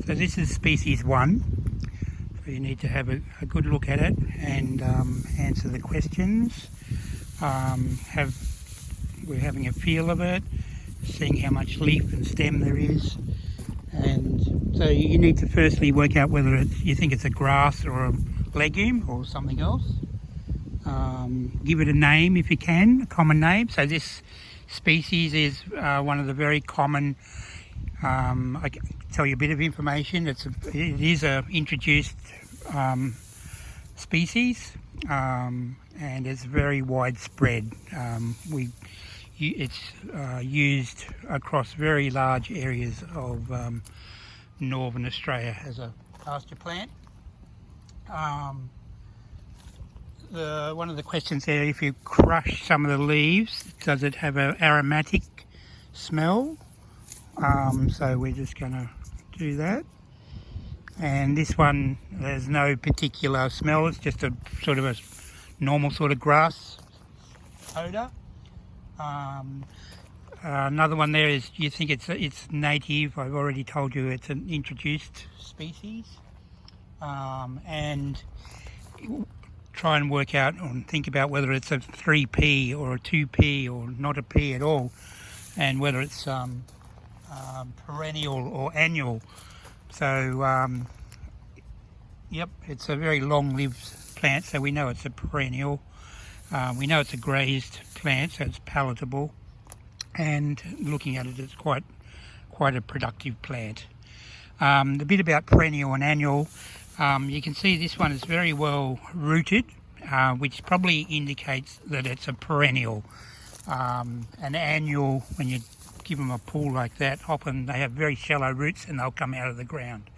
So this is species 1. So you need to have a good look at it and answer the questions. We're having a feel of it, seeing how much leaf and stem there is. And so you need to firstly work out whether you think it's a grass or a legume or something else. Give it a name if you can, a common name. So this species is one of the very common, I can tell you a bit of information. It is a introduced species, and it's very widespread. It's used across very large areas of northern Australia as a pasture plant. One of the questions there, if you crush some of the leaves, does it have an aromatic smell? So we're just going to do that. And this one, there's no particular smell, it's just a sort of a normal sort of grass odour. Another one there is, you think it's native. I've already told you it's an introduced species. And try and work out and think about whether it's a 3P or a 2P or not a P at all, and whether it's perennial or annual. So yep, it's a very long-lived plant, so we know it's a perennial. We know it's a grazed plant, so it's palatable, and looking at it, it's quite a productive plant. The bit about perennial and annual, you can see this one is very well rooted, which probably indicates that it's a perennial. An annual, when you give them a pull like that, often they have very shallow roots and they'll come out of the ground.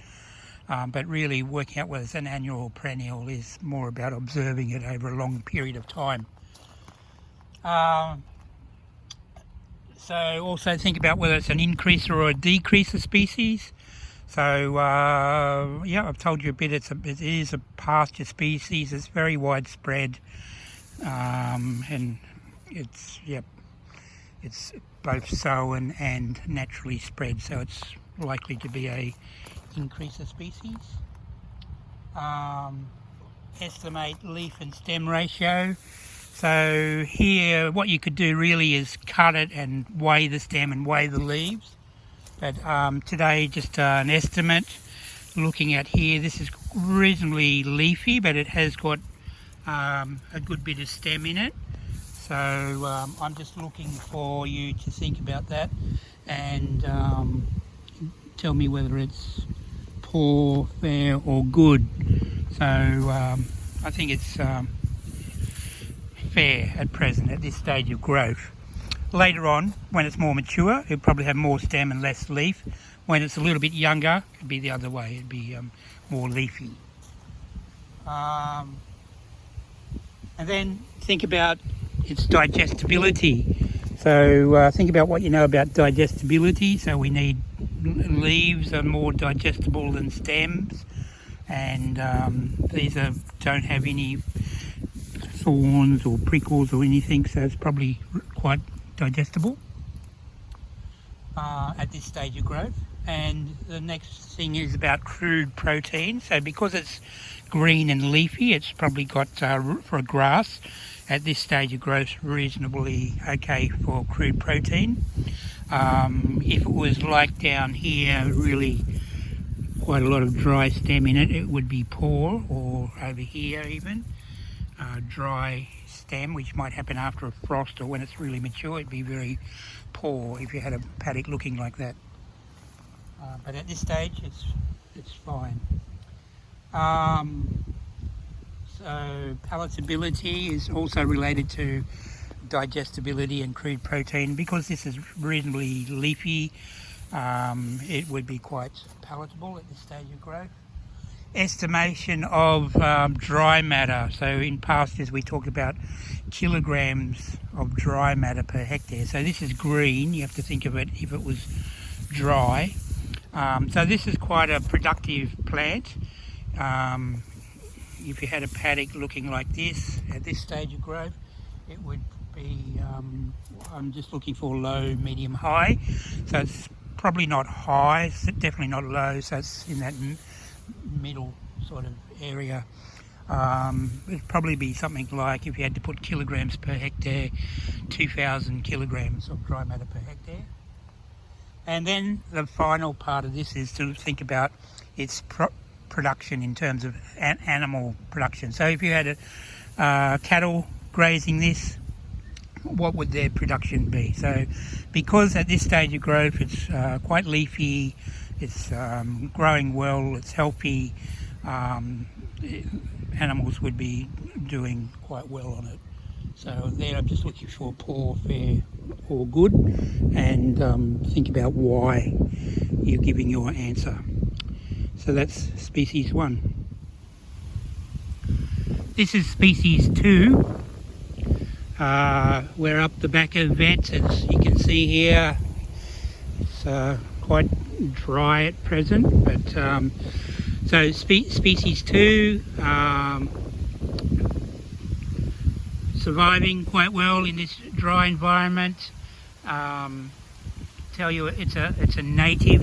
But really working out whether it's an annual or perennial is more about observing it over a long period of time. So also think about whether it's an increase or a decrease of species. So yeah, I've told you a bit, it is a pasture species, it's very widespread, and it's both sown and naturally spread, so it's likely to be a increase of species. Estimate leaf and stem ratio. So here what you could do really is cut it and weigh the stem and weigh the leaves. But today just an estimate. Looking at here, this is reasonably leafy, but it has got a good bit of stem in it. So I'm just looking for you to think about that and tell me whether it's poor, fair or good. So I think it's fair at present at this stage of growth. Later on, when it's more mature, it'll probably have more stem and less leaf. When it's a little bit younger, it'd be the other way, it'd be more leafy. And then think about its digestibility. So think about what you know about digestibility. So we need leaves are more digestible than stems, and these don't have any thorns or prickles or anything, so it's probably quite digestible at this stage of growth. And the next thing is about crude protein. So because it's green and leafy, it's probably got, for a grass, at this stage of growth, reasonably okay for crude protein. If it was like down here, really quite a lot of dry stem in it, it would be poor, or over here even, dry stem, which might happen after a frost or when it's really mature. It'd be very poor if you had a paddock looking like that. But at this stage, it's fine. So palatability is also related to digestibility and crude protein. Because this is reasonably leafy, it would be quite palatable at this stage of growth. Estimation of dry matter. So in pastures we talk about kilograms of dry matter per hectare. So this is green, you have to think of it if it was dry. So this is quite a productive plant. If you had a paddock looking like this at this stage of growth, it would be, I'm just looking for low, medium, high. So it's probably not high, it's definitely not low, so it's in that middle sort of area. It'd probably be something like, if you had to put kilograms per hectare, 2,000 kilograms of dry matter per hectare. And then the final part of this is to think about its production in terms of animal production. So if you had cattle grazing this, what would their production be? So because at this stage of growth it's quite leafy, it's growing well, it's healthy, animals would be doing quite well on it. So there I'm just looking for poor, fair or good, and think about why you're giving your answer. So that's species 1. This is species 2. We're up the back of vets, as you can see here. It's quite dry at present, but so species 2 surviving quite well in this dry environment. Tell you it's a native,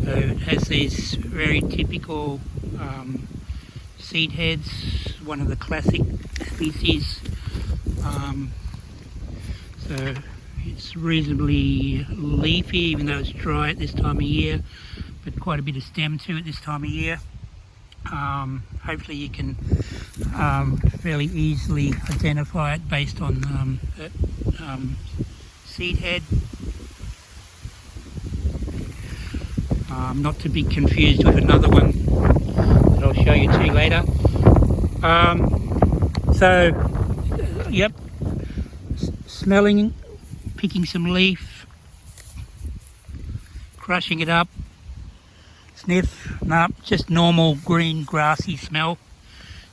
so it has these very typical seed heads, one of the classic species. So it's reasonably leafy, even though it's dry at this time of year, but quite a bit of stem to it this time of year. Hopefully you can fairly easily identify it based on that seed head. Not to be confused with another one that I'll show you to later. So, yep, smelling, picking some leaf, crushing it up, sniff, no, just normal green grassy smell,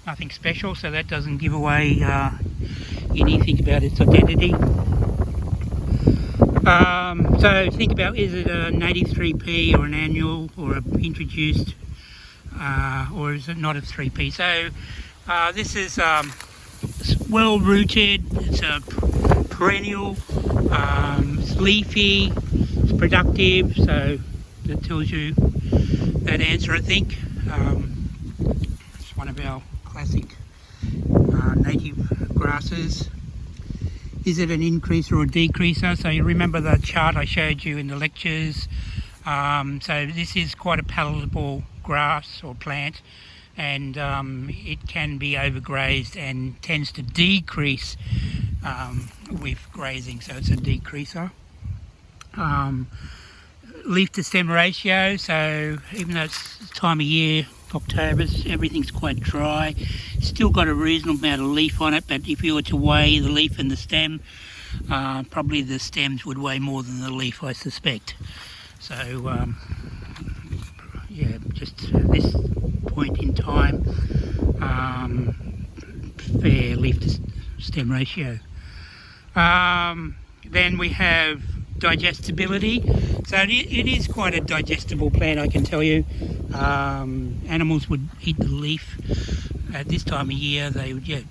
nothing special, so that doesn't give away anything about its identity. So think about, is it a native 3P or an annual or a introduced, or is it not a 3P? So this is well rooted, it's a perennial, it's leafy, it's productive, so that tells you that answer, I think. It's one of our classic native grasses. Is it an increaser or decreaser? So you remember the chart I showed you in the lectures. So this is quite a palatable grass or plant, and it can be overgrazed and tends to decrease with grazing, so it's a decreaser. Leaf to stem ratio, so even though it's time of year, October, everything's quite dry, still got a reasonable amount of leaf on it, but if you were to weigh the leaf and the stem, probably the stems would weigh more than the leaf, I suspect. So yeah, just at this point in time, fair leaf to stem ratio. Then we have digestibility. So it is quite a digestible plant, I can tell you. Animals would eat the leaf. At this time of year they would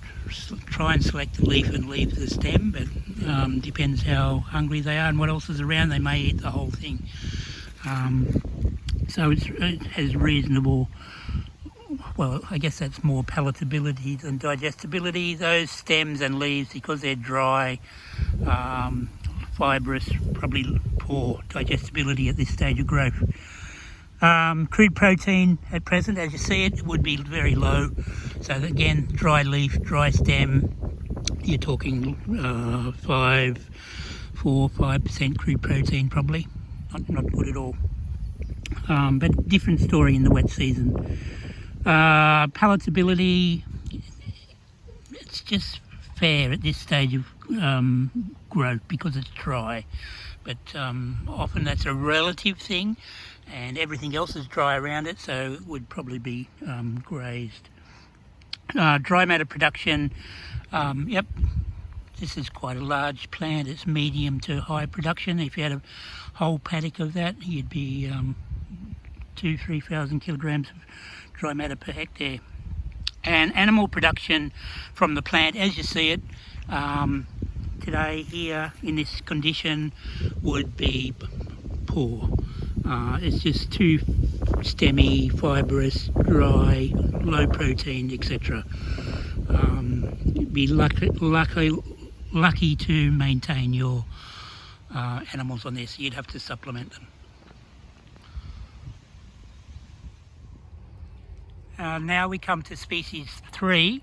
try and select the leaf and leave the stem, but depends how hungry they are and what else is around, they may eat the whole thing. So it has reasonable, well, I guess that's more palatability than digestibility. Those stems and leaves, because they're dry, fibrous, probably poor digestibility at this stage of growth. Crude protein at present, as you see it, would be very low. So again, dry leaf, dry stem, you're talking 4-5% crude protein probably. Not good at all. But different story in the wet season. Palatability, it's just fair at this stage of growth because it's dry, but often that's a relative thing and everything else is dry around it, so it would probably be grazed. Dry matter production, yep, this is quite a large plant, it's medium to high production. If you had a whole paddock of that, you'd be 2,000-3,000 kilograms of dry matter per hectare. And animal production from the plant, as you see it, today here in this condition would be poor. It's just too stemmy, fibrous, dry, low protein, etc. Be lucky to maintain your animals on this. You'd have to supplement them. Now we come to species 3,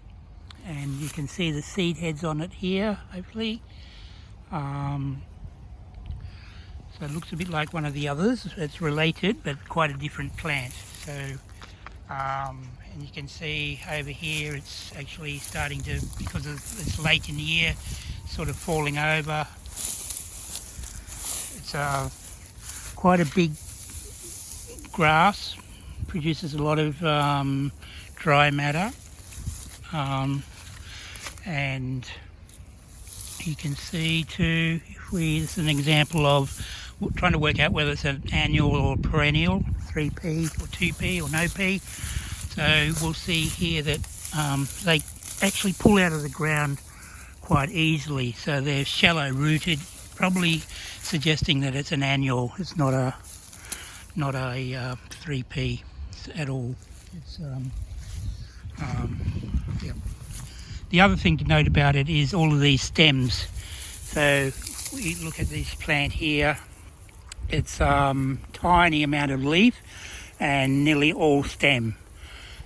and you can see the seed heads on it here, hopefully. So it looks a bit like one of the others. It's related, but quite a different plant. So, and you can see over here it's actually starting to, because it's late in the year, sort of falling over. It's quite a big grass, produces a lot of dry matter, and you can see too, this is an example of trying to work out whether it's an annual or perennial, 3P or 2P or no P. So we'll see here that they actually pull out of the ground quite easily, so they're shallow rooted, probably suggesting that it's an annual. It's not a 3P at all. It's yep. The other thing to note about it is all of these stems. So we look at this plant here. It's tiny amount of leaf and nearly all stem.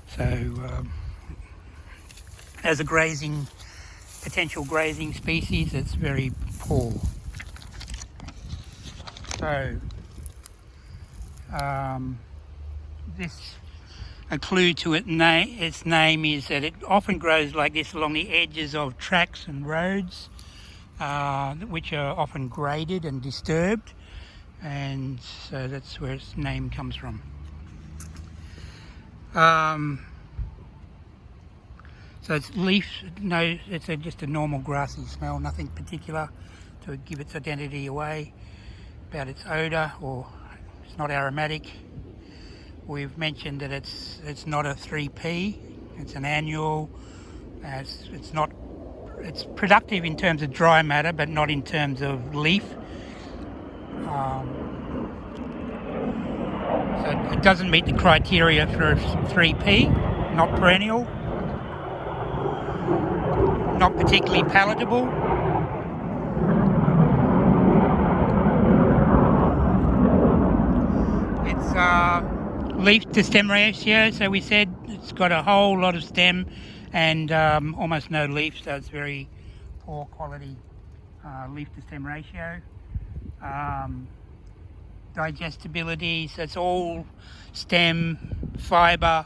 So as a potential grazing species, it's very poor. So a clue to its name is that it often grows like this along the edges of tracks and roads, which are often graded and disturbed, and so that's where its name comes from. So its leaf, no, it's just a normal grassy smell, nothing particular to give its identity away. About its odour, or it's not aromatic. We've mentioned that it's not a 3P, it's an annual. It's productive in terms of dry matter, but not in terms of leaf. So it doesn't meet the criteria for 3P, not perennial, not particularly palatable. It's leaf to stem ratio, so we said it's got a whole lot of stem and almost no leaf, so it's very poor quality leaf to stem ratio. Digestibility, so it's all stem fibre,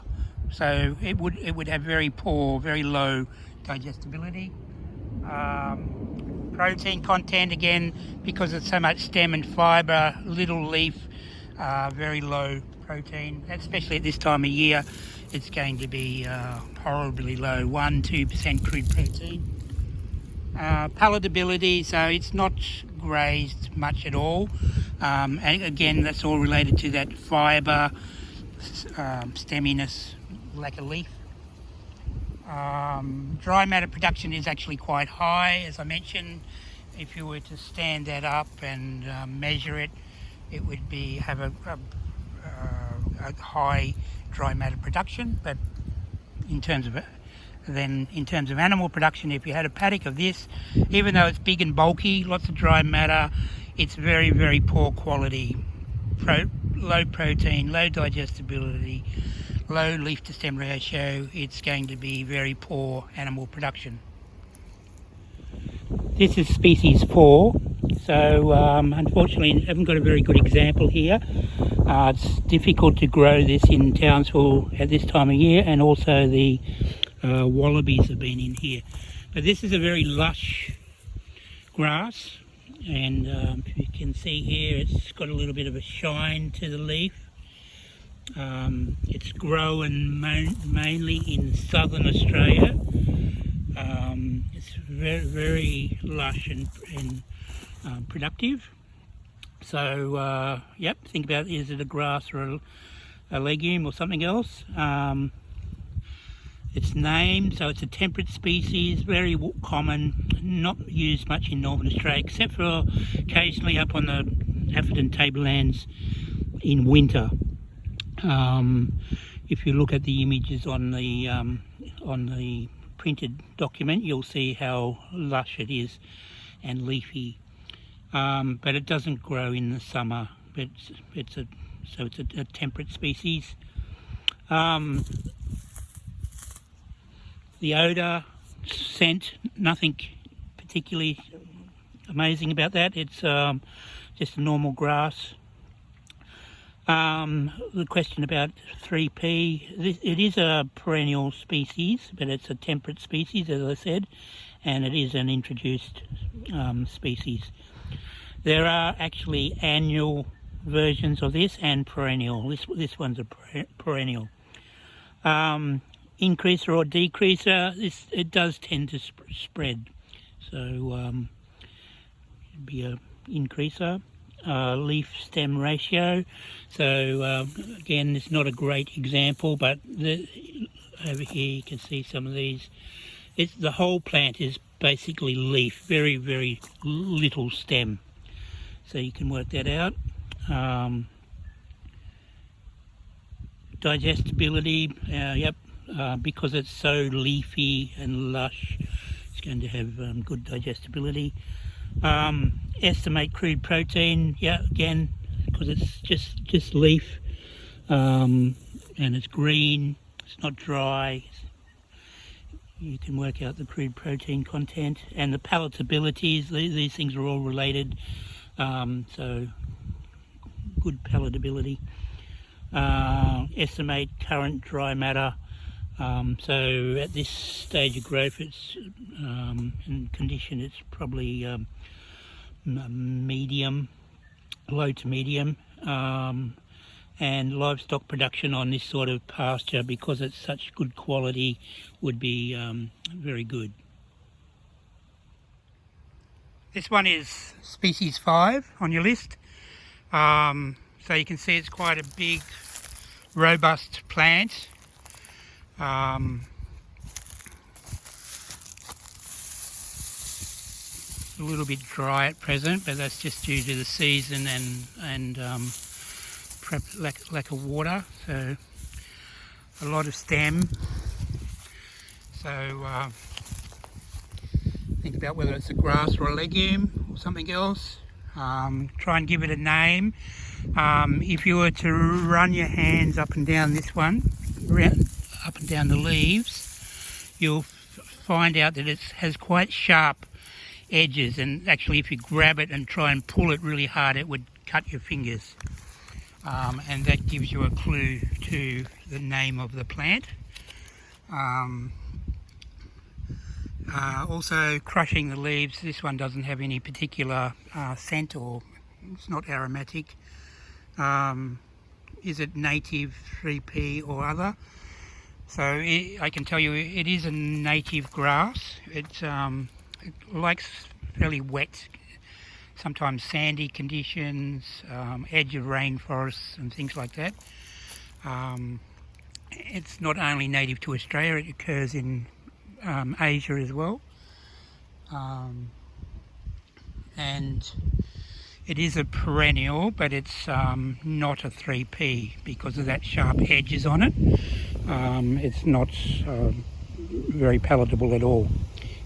so it would have very poor, very low digestibility. Protein content, again, because it's so much stem and fibre, little leaf, very low protein, especially at this time of year. It's going to be horribly low, 1-2% crude protein. Palatability, so it's not grazed much at all, and again that's all related to that fibre, stemminess, lack of leaf. Dry matter production is actually quite high, as I mentioned. If you were to stand that up and measure it, it would have a high dry matter production. But in terms of animal production, if you had a paddock of this, even though it's big and bulky, lots of dry matter, it's very, very poor quality, low protein, low digestibility, low leaf to stem ratio. It's going to be very poor animal production. This is species 4, so unfortunately I haven't got a very good example here. It's difficult to grow this in Townsville at this time of year, and also the wallabies have been in here. But this is a very lush grass, and if you can see here, it's got a little bit of a shine to the leaf. It's grown mainly in southern Australia. It's very, very lush and productive. So, yep, think about, is it a grass or a legume or something else? its name. So it's a temperate species, very common, not used much in northern Australia, except for occasionally up on the Atherton tablelands in winter. If you look at the images on the printed document, you'll see how lush it is and leafy. But it doesn't grow in the summer. It's a temperate species. The odour, scent, nothing particularly amazing about that. It's just a normal grass. The question about 3P, it is a perennial species, but it's a temperate species, as I said, and it is an introduced species. There are actually annual versions of this and perennial. This one's a perennial. Increaser or decreaser, it does tend to spread, so it'd be a increaser. Leaf stem ratio, so again, it's not a great example, but over here you can see some of these. The whole plant is basically leaf, very, very little stem, so you can work that out. Digestibility, yep, because it's so leafy and lush, it's going to have good digestibility. Estimate crude protein, yeah, again, because it's just leaf, and it's green, it's not dry. You can work out the crude protein content, and the palatabilities. These things are all related, so good palatability. Estimate current dry matter. So at this stage of growth, it's in condition, it's probably medium, low to medium, and livestock production on this sort of pasture, because it's such good quality, would be very good. This one is species 5 on your list. So you can see it's quite a big, robust plant. A little bit dry at present, but that's just due to the season and perhaps lack of water. So a lot of stem. So think about whether it's a grass or a legume or something else. Try and give it a name. If you were to run your hands up and down this one, up and down the leaves, you'll find out that it has quite sharp edges, and actually if you grab it and try and pull it really hard, it would cut your fingers, and that gives you a clue to the name of the plant. Also crushing the leaves, this one doesn't have any particular scent, or it's not aromatic. Is it native 3P or other? So I can tell you it is a native grass. It likes fairly wet, sometimes sandy conditions, edge of rainforests and things like that. It's not only native to Australia, it occurs in Asia as well. And it is a perennial, but it's not a 3P because of that sharp edges on it. It's not very palatable at all.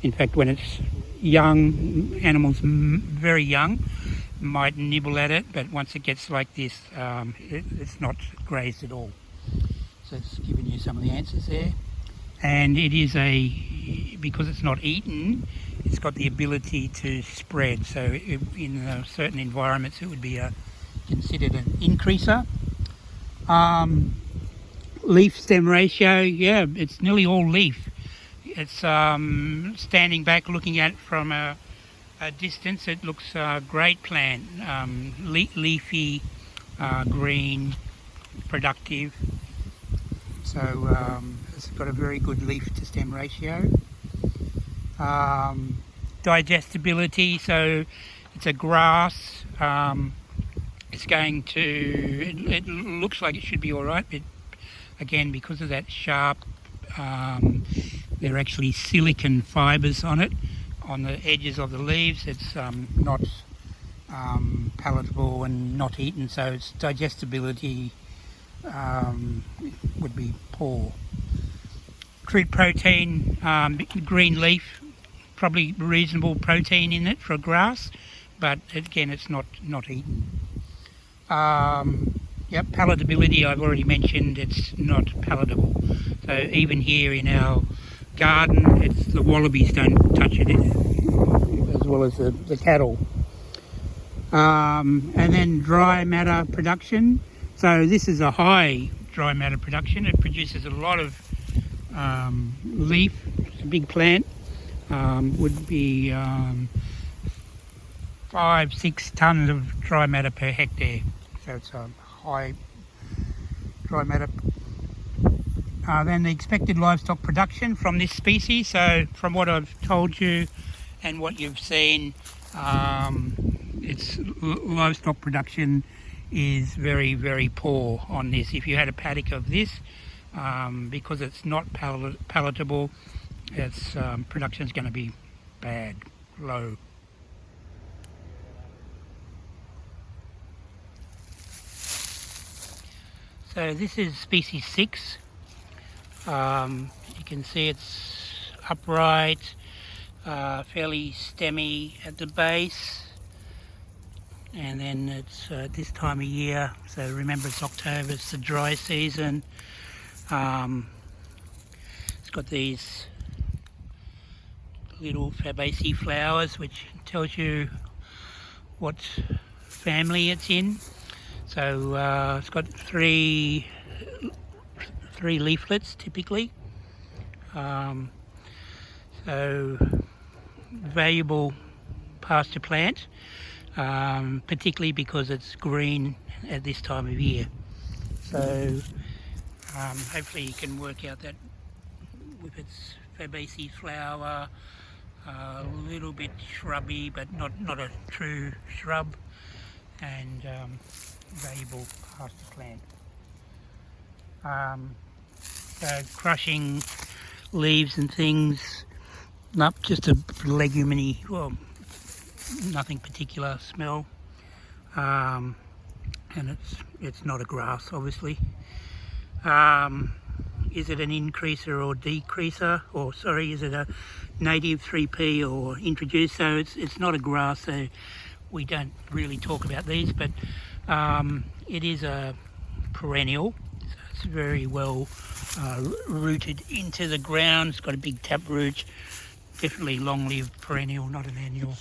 In fact, when it's young, animals very young, might nibble at it, but once it gets like this, it's not grazed at all. So it's given you some of the answers there. And it is because it's not eaten, it's got the ability to spread. So in certain environments, it would be considered an increaser. Leaf stem ratio, yeah, it's nearly all leaf. It's standing back, looking at it from a distance, it looks a great plant, leafy, green, productive. So it's got a very good leaf to stem ratio. Digestibility, so it's a grass. It's going to, it looks like it should be all right, but again, because of that sharp They're actually silicon fibres on it, on the edges of the leaves. It's not palatable and not eaten, so its digestibility would be poor. Crude protein, green leaf, probably reasonable protein in it for a grass, but again it's not eaten. Yep, palatability I've already mentioned, it's not palatable. So even here in our garden, the wallabies don't touch it, as well as the cattle. And then dry matter production. So this is a high dry matter production. It produces a lot of leaf. It's a big plant. Would be 5-6 tons of dry matter per hectare. So it's a high dry matter. Then the expected livestock production from this species. So from what I've told you and what you've seen, its livestock production is very, very poor on this. If you had a paddock of this, because it's not palatable, its production is going to be bad, low. So this is species 6. You can see it's upright, fairly stemmy at the base, and then it's this time of year, so remember it's October, it's the dry season. It's got these little Fabaceae flowers which tells you what family it's in. So it's got three leaflets typically. So valuable pasture plant, particularly because it's green at this time of year. So hopefully you can work out that with its Fabaceae flower, a little bit shrubby but not a true shrub, and valuable pasture plant. So crushing leaves and things, not just a leguminy, well, nothing particular smell, and it's not a grass, obviously. Is it an increaser or decreaser, or sorry, is it a native 3P or introduced? So it's not a grass, so we don't really talk about these, but it is a perennial, so it's very well rooted into the ground. It's got a big tap root, definitely long-lived perennial, not an annual.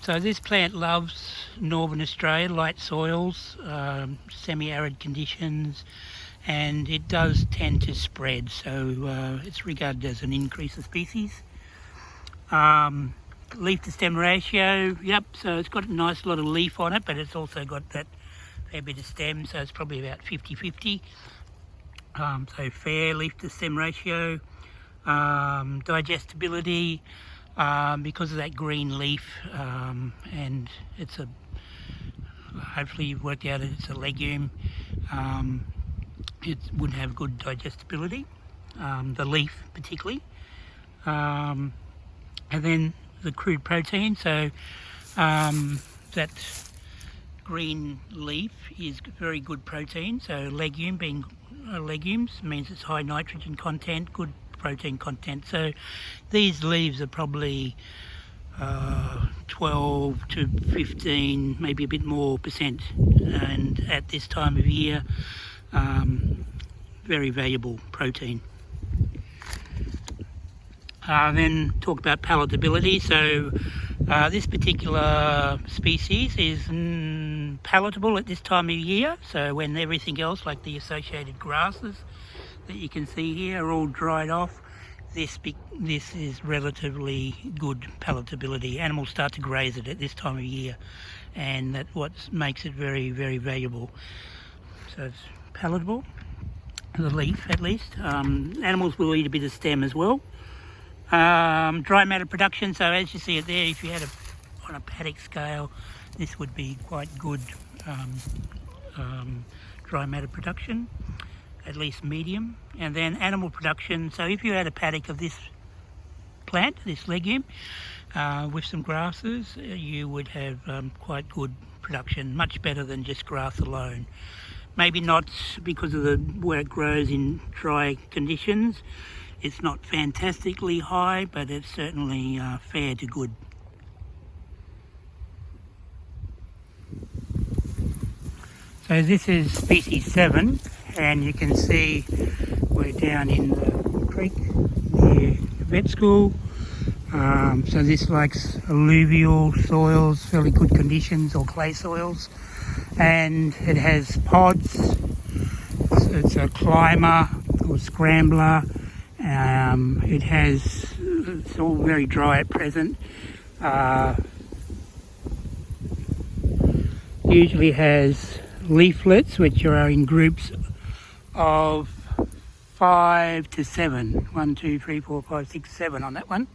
So this plant loves northern Australia, light soils, semi-arid conditions, and it does tend to spread, so it's regarded as an increaser species. Leaf to stem ratio, yep, so it's got a nice lot of leaf on it, but it's also got that fair bit of stem, so it's probably about 50-50. So fair leaf to stem ratio. Digestibility, because of that green leaf, and it's a, hopefully you've worked out it's a legume, it would have good digestibility, the leaf particularly. And then the crude protein, so that green leaf is very good protein, so legume being legumes means it's high nitrogen content, good protein content. So these leaves are probably 12 to 15, maybe a bit more percent, and at this time of year, very valuable protein. Then talk about palatability. So this particular species is palatable at this time of year, so when everything else, like the associated grasses that you can see here, are all dried off, this is relatively good palatability. Animals start to graze it at this time of year, and that's what makes it very, very valuable. So it's palatable, the leaf at least. Animals will eat a bit of stem as well. Dry matter production, so as you see it there, if you had on a paddock scale, this would be quite good dry matter production, at least medium. And then animal production, so if you had a paddock of this plant, this legume, with some grasses, you would have quite good production, much better than just grass alone. Maybe not because of where it grows in dry conditions. It's not fantastically high, but it's certainly fair to good. So this is species 7, and you can see we're down in the creek near vet school. So this likes alluvial soils, fairly good conditions, or clay soils, and it has pods. It's a climber or scrambler. It's all very dry at present. Usually has leaflets which are in groups of 5 to 7. 1, 2, 3, 4, 5, 6, 7 on that one.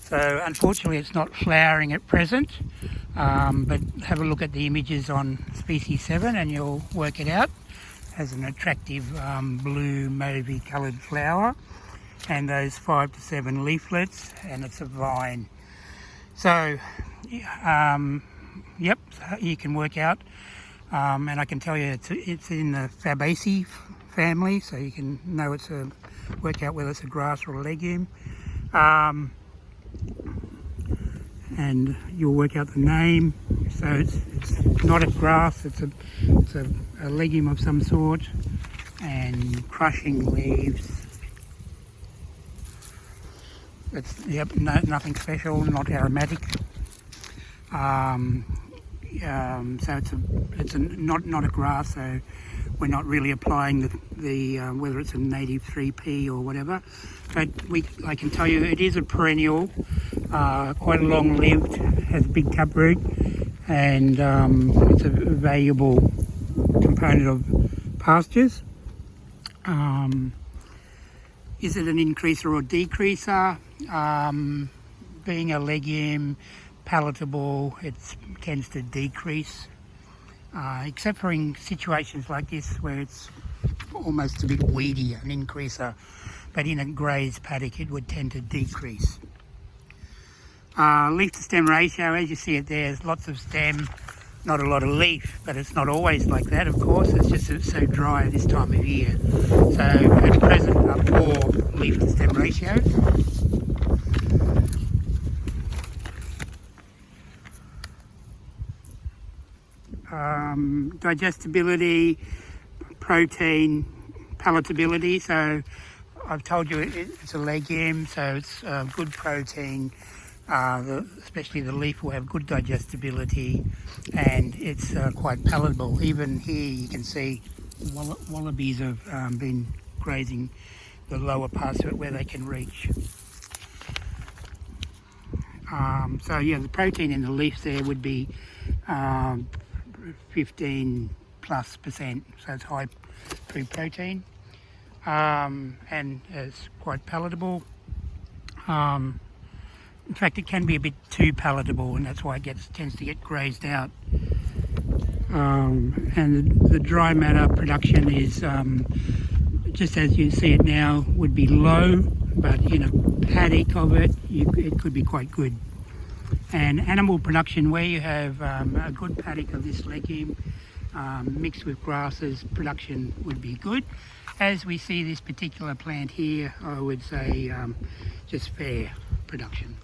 So unfortunately it's not flowering at present, but have a look at the images on species 7 and you'll work it out. It has an attractive blue mauvey coloured flower and those 5 to 7 leaflets, and it's a vine. So yep, you can work out, and I can tell you it's in the Fabaceae family, so you can know work out whether it's a grass or a legume, and you'll work out the name. So it's not a grass, it's a legume of some sort, and crushing leaves. It's nothing special, not aromatic. So it's not a grass, so we're not really applying the whether it's a native 3P or whatever. But I can tell you it is a perennial, quite long-lived, has a big taproot, and it's a valuable component of pastures. Is it an increaser or decreaser? Being a legume, palatable, it tends to decrease, except for in situations like this where it's almost a bit weedy, an increaser, but in a grazed paddock it would tend to decrease. Leaf to stem ratio, as you see it there's lots of stem, not a lot of leaf, but it's not always like that, of course. It's just so dry this time of year. So at present a poor leaf to stem ratio. Digestibility, protein, palatability. So I've told you it's a legume, so it's good protein. Especially the leaf will have good digestibility, and it's quite palatable. Even here you can see wallabies have been grazing the lower parts of it where they can reach. So yeah, the protein in the leaves there would be 15+%, so it's high food protein, and it's quite palatable. In fact, it can be a bit too palatable, and that's why it tends to get grazed out. And the dry matter production is, just as you see it now, would be low, but in a paddock of it, it could be quite good. And animal production, where you have a good paddock of this legume mixed with grasses, production would be good. As we see this particular plant here, I would say just fair production.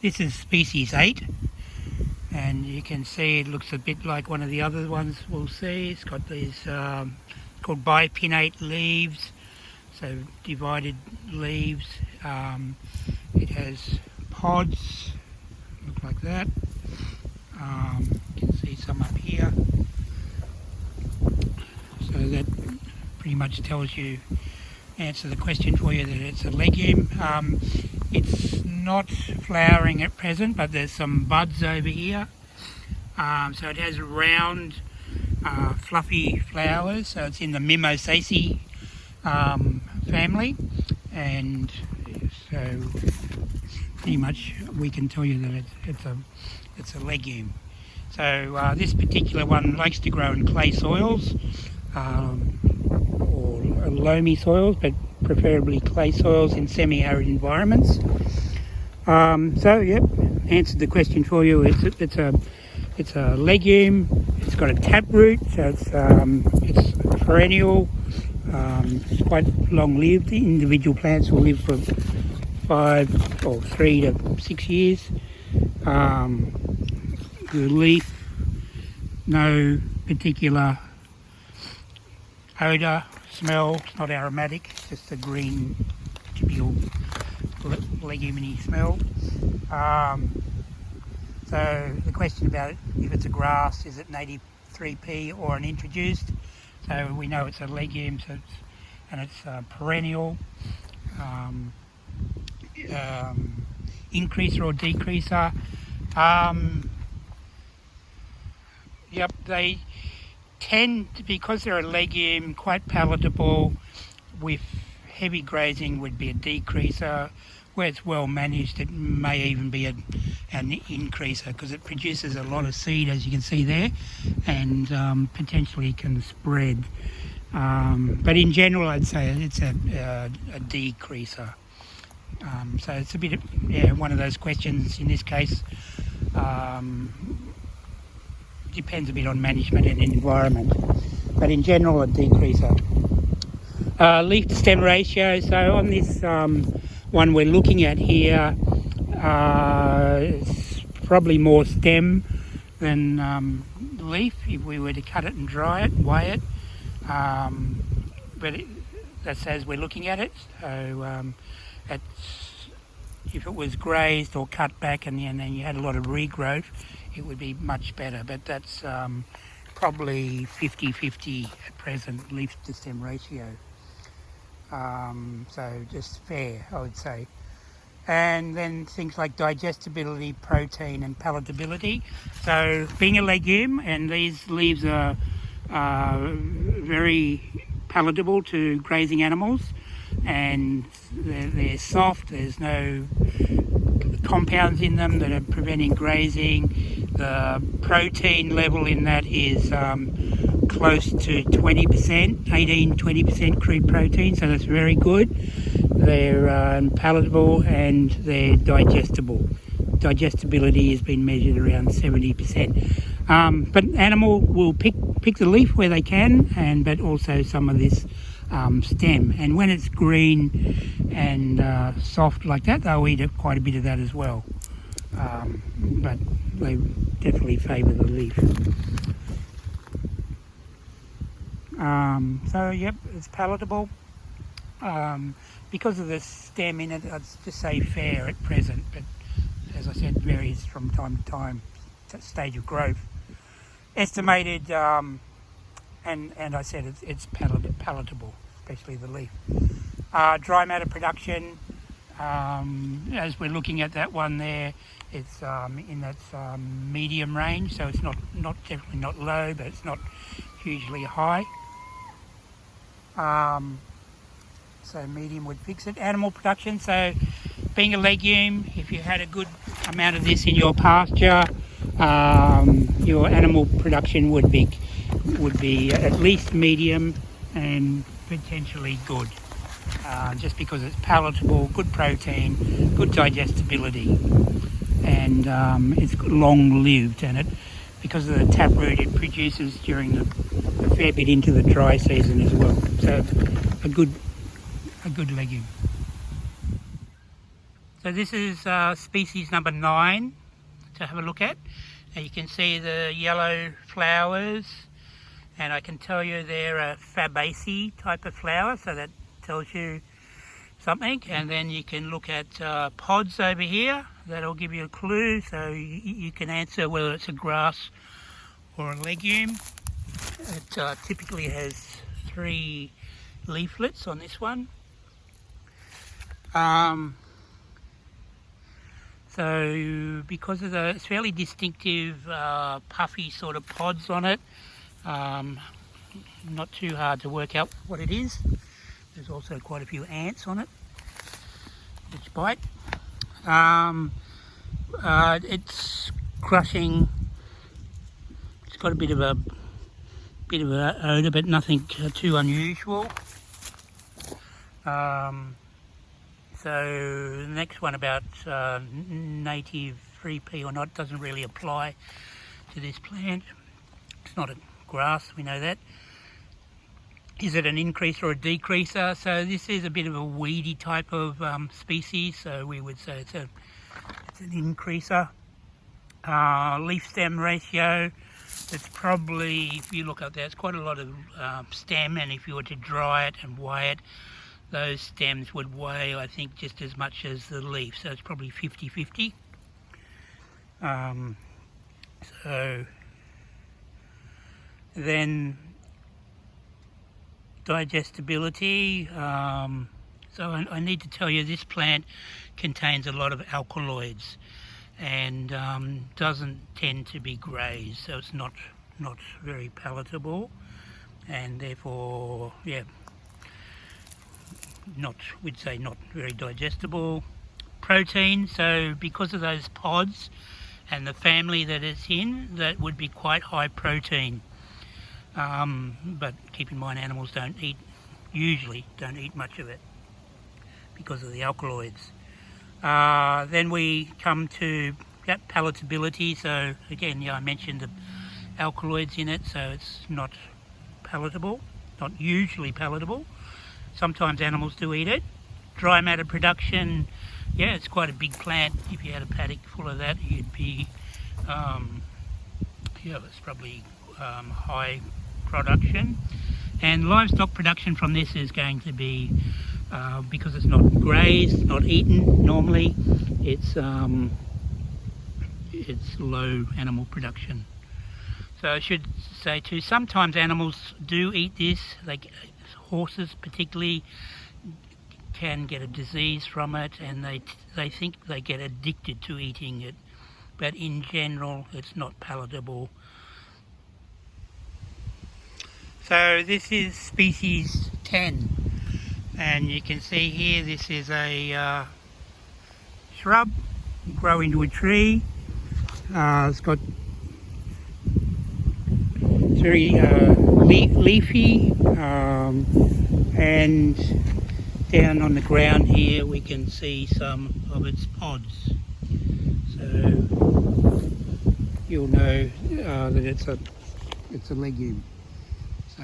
This is species 8, and you can see it looks a bit like one of the other ones we'll see. It's got these called Bipinnate leaves, so divided leaves. It has pods, look like that. You can see some up here. So that pretty much tells you, answer the question for you, that it's a legume. It's not flowering at present, but there's some buds over here. So it has round, fluffy flowers. So it's in the Mimosaceae family, and so see much, we can tell you that it's a legume. So this particular one likes to grow in clay soils or loamy soils, but preferably clay soils in semi-arid environments. So yep, answered the question for you. It's a legume. It's got a taproot, so it's perennial. It's quite long-lived. Individual plants will live for 5 or 3 to 6 years. The leaf, no particular odour, smell. It's not aromatic. It's just a green, typical leguminy smell. So the question about if it's a grass, is it native 3P or an introduced? So we know it's a legume, so it's perennial, increaser or decreaser. Yep, they tend to, because they're a legume, quite palatable. With heavy grazing would be a decreaser. Where it's well managed, it may even be an increaser, because it produces a lot of seed, as you can see there, and potentially can spread. But in general, I'd say it's a decreaser. So it's a bit of, one of those questions in this case. Depends a bit on management and environment, but in general a decreaser. Leaf to stem ratio. So on this one we're looking at here, it's probably more stem than leaf if we were to cut it and dry it, weigh it. But that's as we're looking at it. So if it was grazed or cut back and then you had a lot of regrowth, it would be much better. But that's probably 50-50 at present, leaf to stem ratio. So just fair, I would say. And then things like digestibility, protein and palatability. So being a legume, and these leaves are very palatable to grazing animals, and they're soft, there's no compounds in them that are preventing grazing. The protein level in that is close to 20%, 18-20% crude protein, so that's very good. They're palatable and they're digestible. Digestibility has been measured around 70%. But animal will pick the leaf where they can, but also some of this stem. And when it's green and soft like that, they'll eat quite a bit of that as well. But they definitely favour the leaf. So yep, it's palatable. Because of the stem in it, I'd just say fair at present, but as I said, varies from time to time, stage of growth. Estimated, and I said it's palatable, especially the leaf. Dry matter production, as we're looking at that one there, it's in that medium range, so it's not definitely not low, but it's not hugely high. So medium would fix it. Animal production, so being a legume, if you had a good amount of this in your pasture, your animal production would be at least medium and potentially good, just because it's palatable, good protein, good digestibility, and it's long-lived, and because of the taproot, it produces during a fair bit into the dry season as well. So a good legume. So this is species number 9 to have a look at. And you can see the yellow flowers, and I can tell you they're a Fabaceae type of flower, so that tells you something. And then you can look at pods over here, that'll give you a clue, so you can answer whether it's a grass or a legume. It typically has 3 leaflets on this one. So because of it's fairly distinctive puffy sort of pods on it, not too hard to work out what it is. There's also quite a few ants on it which bite. It's crushing. It's got a bit of an odour, but nothing too unusual. So the next one about native 3P or not doesn't really apply to this plant. It's not a grass, we know that. Is it an increaser or a decreaser? So this is a bit of a weedy type of species, so we would say it's an increaser. Leaf stem ratio, it's probably, if you look up there, it's quite a lot of stem, and if you were to dry it and weigh it, those stems would weigh, I think, just as much as the leaf, so it's probably 50-50. So then digestibility. So I need to tell you, this plant contains a lot of alkaloids and doesn't tend to be grazed, so it's not very palatable, and therefore, yeah, we'd say not very digestible. Protein, so because of those pods and the family that it's in, that would be quite high protein. But keep in mind, animals usually don't eat much of it because of the alkaloids. Then we come to palatability. So again, I mentioned the alkaloids in it, so it's not palatable, not usually palatable. Sometimes animals do eat it. Dry matter production, yeah, it's quite a big plant. If you had a paddock full of that, you'd be, it's probably high production. And livestock production from this is going to be, because it's not grazed, not eaten normally, it's low animal production. So I should say too, sometimes animals do eat this. Horses particularly can get a disease from it, and they think they get addicted to eating it, but in general it's not palatable. So this is species 10, and you can see here this is a shrub, grow into a tree. It's very leafy, and down on the ground here we can see some of its pods, so you'll know that it's a legume. So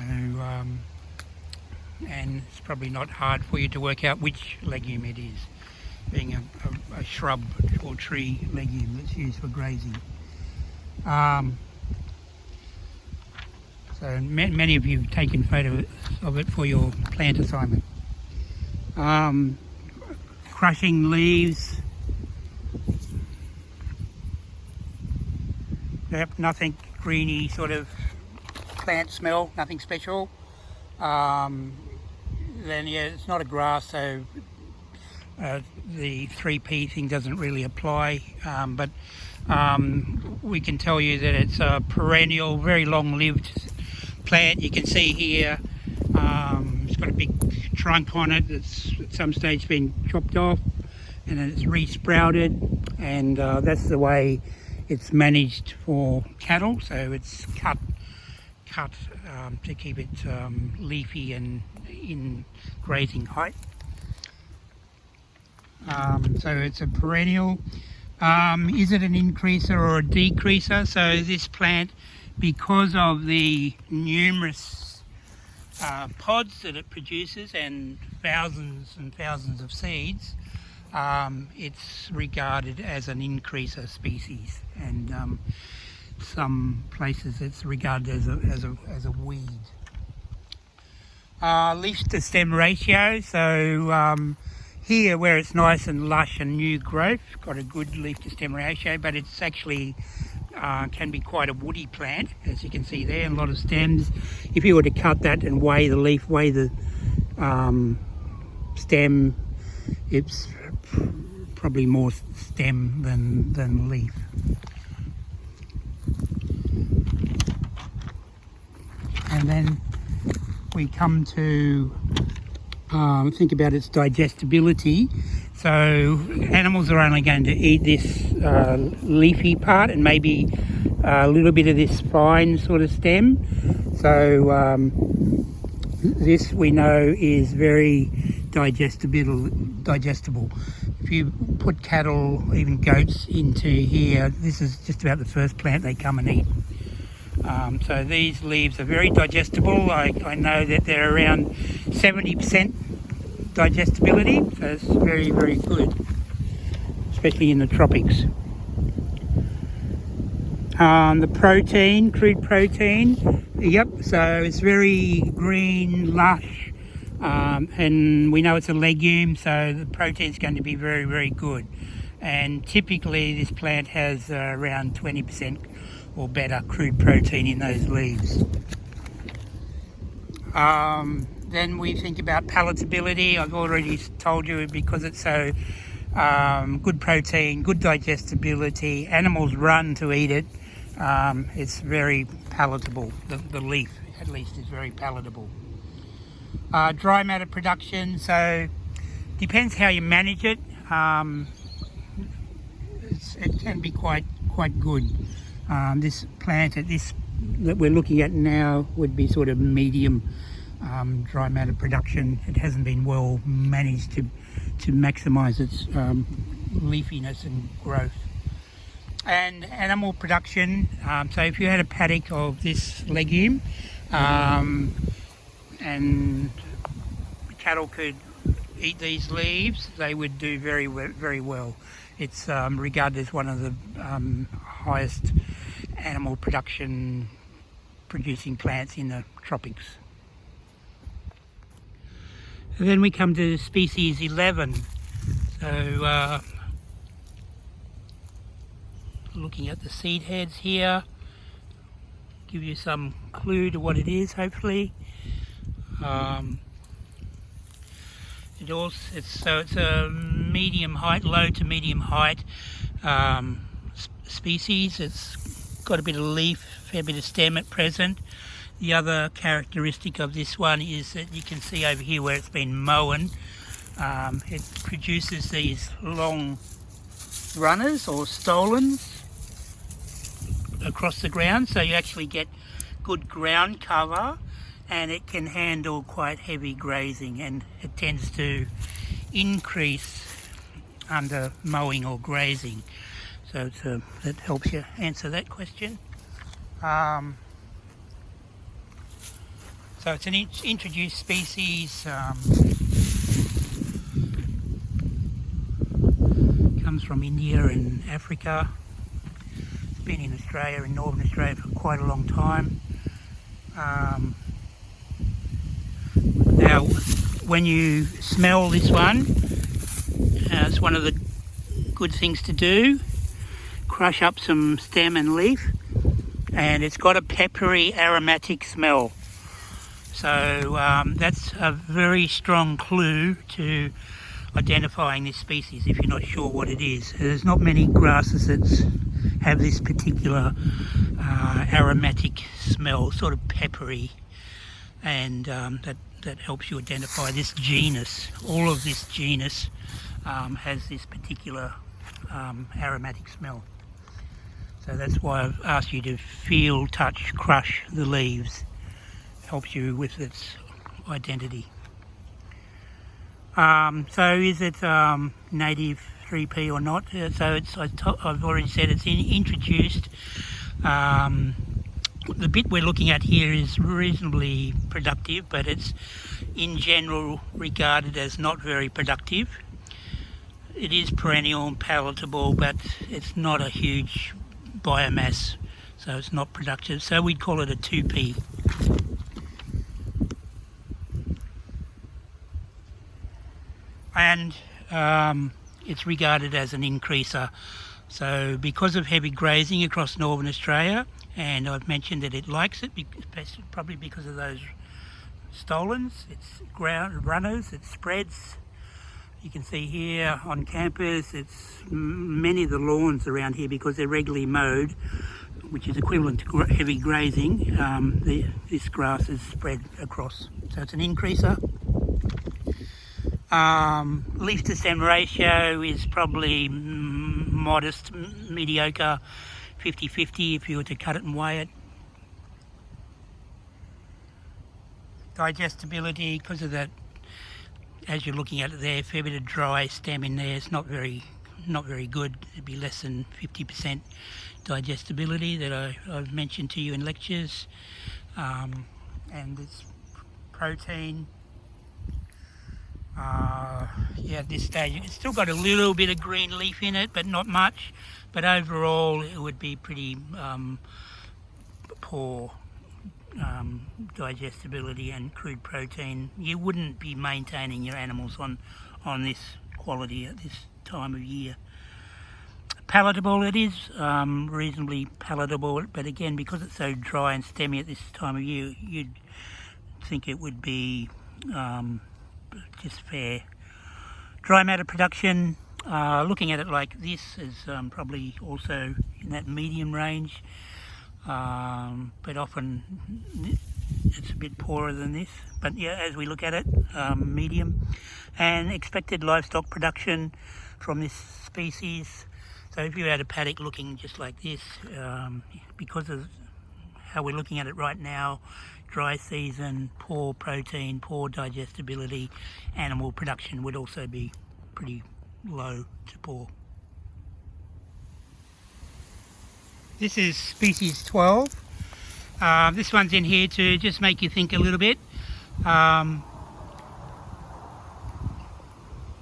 and it's probably not hard for you to work out which legume it is, being a shrub or tree legume that's used for grazing. So many of you have taken photos of it for your plant assignment. Crushing leaves. Yep, nothing greeny sort of plant smell, nothing special. Then yeah, it's not a grass, so the 3P thing doesn't really apply, but we can tell you that it's a perennial, very long-lived plant. You can see here it's got a big trunk on it that's at some stage been chopped off, and then it's re-sprouted, and that's the way it's managed for cattle. So it's cut to keep it leafy and in grazing height. So it's a perennial. Is it an increaser or a decreaser? So this plant, because of the numerous pods that it produces and thousands of seeds, it's regarded as an increaser species, and some places it's regarded as a weed. Leaf to stem ratio. So here, where it's nice and lush and new growth, got a good leaf to stem ratio, but it's actually can be quite a woody plant, as you can see there, a lot of stems. If you were to cut that and weigh the leaf, weigh the stem, it's probably more stem than leaf. And then we come to think about its digestibility. So animals are only going to eat this leafy part and maybe a little bit of this fine sort of stem. So this we know is very digestible. If you put cattle, even goats, into here, this is just about the first plant they come and eat. So these leaves are very digestible. I know that they're around 70% digestibility, so it's very, very good, especially in the tropics. The protein, crude protein, yep, so it's very green, lush, and we know it's a legume, so the protein is going to be very, very good. And typically this plant has around 20% or better crude protein in those leaves. Then we think about palatability. I've already told you, because it's so good protein, good digestibility, animals run to eat it. It's very palatable. The leaf, at least, is very palatable. Dry matter production, so depends how you manage it. It can be quite good. This plant that we're looking at now would be sort of medium dry matter production. It hasn't been well managed to maximise its leafiness and growth. And animal production, so if you had a paddock of this legume and cattle could eat these leaves, they would do very, very well. It's regarded as one of the highest animal producing plants in the tropics. And then we come to species 11. So looking at the seed heads here, give you some clue to what it is, hopefully. It's a medium height, low to medium height species. It's got a bit of leaf, a fair bit of stem at present. The other characteristic of this one is that you can see over here where it's been mown, it produces these long runners or stolons across the ground, so you actually get good ground cover, and it can handle quite heavy grazing, and it tends to increase under mowing or grazing. So that helps you answer that question. So it's an introduced species, comes from India and Africa. It's been in Australia, in northern Australia, for quite a long time. Now, when you smell this one, it's one of the good things to do. Crush up some stem and leaf, and it's got a peppery aromatic smell. So that's a very strong clue to identifying this species if you're not sure what it is. There's not many grasses that have this particular aromatic smell, sort of peppery, and that helps you identify this genus. All of this genus has this particular aromatic smell. So that's why I've asked you to feel, touch, crush the leaves. Helps you with its identity. So is it native 3P or not? So I've already said it's introduced. The bit we're looking at here is reasonably productive, but it's in general regarded as not very productive. It is perennial and palatable, but it's not a huge biomass, so it's not productive. So we'd call it a 2P. And it's regarded as an increaser. So because of heavy grazing across northern Australia, and I've mentioned that it likes it, probably because of those stolons, it's ground runners, it spreads. You can see here on campus, it's many of the lawns around here, because they're regularly mowed, which is equivalent to heavy grazing. This grass is spread across, so it's an increaser. Leaf to stem ratio is probably modest, mediocre, 50-50 if you were to cut it and weigh it. Digestibility, because of that, as you're looking at it there, a fair bit of dry stem in there. It's not very good. It'd be less than 50% digestibility that I've mentioned to you in lectures. And it's protein. Yeah, at this stage it's still got a little bit of green leaf in it, but not much. But overall it would be pretty poor digestibility and crude protein. You wouldn't be maintaining your animals on this quality at this time of year. Palatable it is, reasonably palatable, but again, because it's so dry and stemmy at this time of year, you'd think it would be just fair. Dry matter production, looking at it like this, is probably also in that medium range, but often it's a bit poorer than this. But yeah, as we look at it, medium. And expected livestock production from this species. So if you had a paddock looking just like this, because of how we're looking at it right now, dry season, poor protein, poor digestibility, animal production would also be pretty low to poor. This is species 12. This one's in here to just make you think a little bit.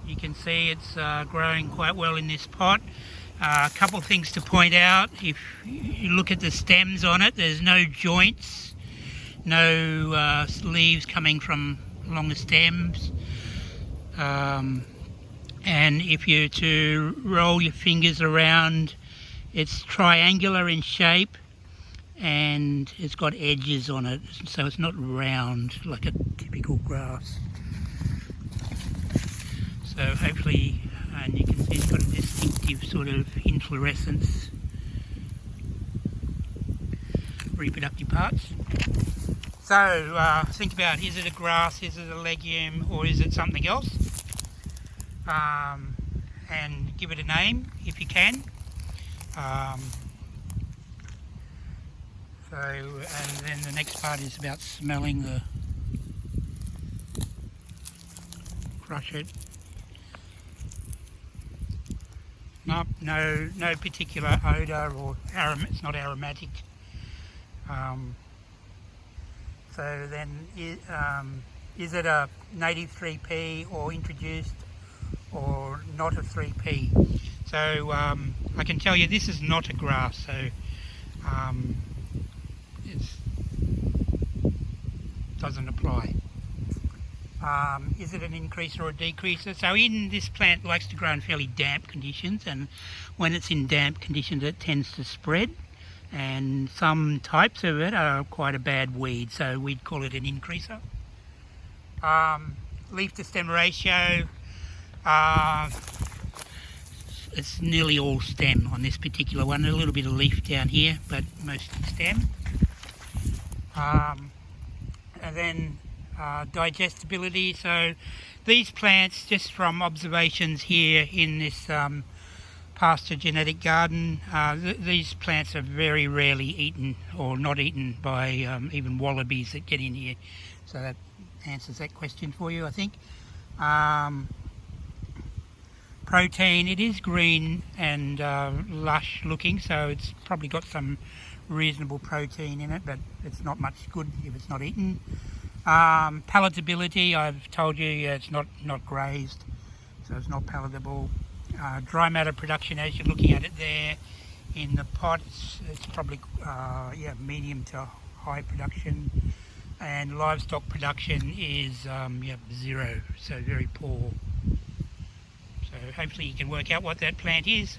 You can see it's growing quite well in this pot. A couple of things to point out. If you look at the stems on it, there's no joints, no leaves coming from along the stems. And if you're to roll your fingers around, it's triangular in shape and it's got edges on it, so it's not round like a typical grass. So hopefully, and you can see it's got a distinctive sort of inflorescence, reproductive parts. So think about, is it a grass, is it a legume, or is it something else? And give it a name if you can. And then the next part is about smelling the, crush it. Nope, no particular odour or it's not aromatic. So then, is it a native 3P or introduced or not a 3P? So I can tell you this is not a grass, so it doesn't apply. Is it an increaser or a decreaser? So in this plant, it likes to grow in fairly damp conditions, and when it's in damp conditions it tends to spread, and some types of it are quite a bad weed, so we'd call it an increaser. Leaf to stem ratio, it's nearly all stem on this particular one. A little bit of leaf down here, but mostly stem. And then digestibility. So these plants, just from observations here in this Pasture genetic garden, these plants are very rarely eaten or not eaten by even wallabies that get in here. So that answers that question for you, I think. Protein, it is green and lush looking, so it's probably got some reasonable protein in it, but it's not much good if it's not eaten. Palatability, I've told you, it's not grazed, so it's not palatable. Dry matter production, as you're looking at it there in the pot, it's probably medium to high production. And livestock production is zero, so very poor. So hopefully you can work out what that plant is.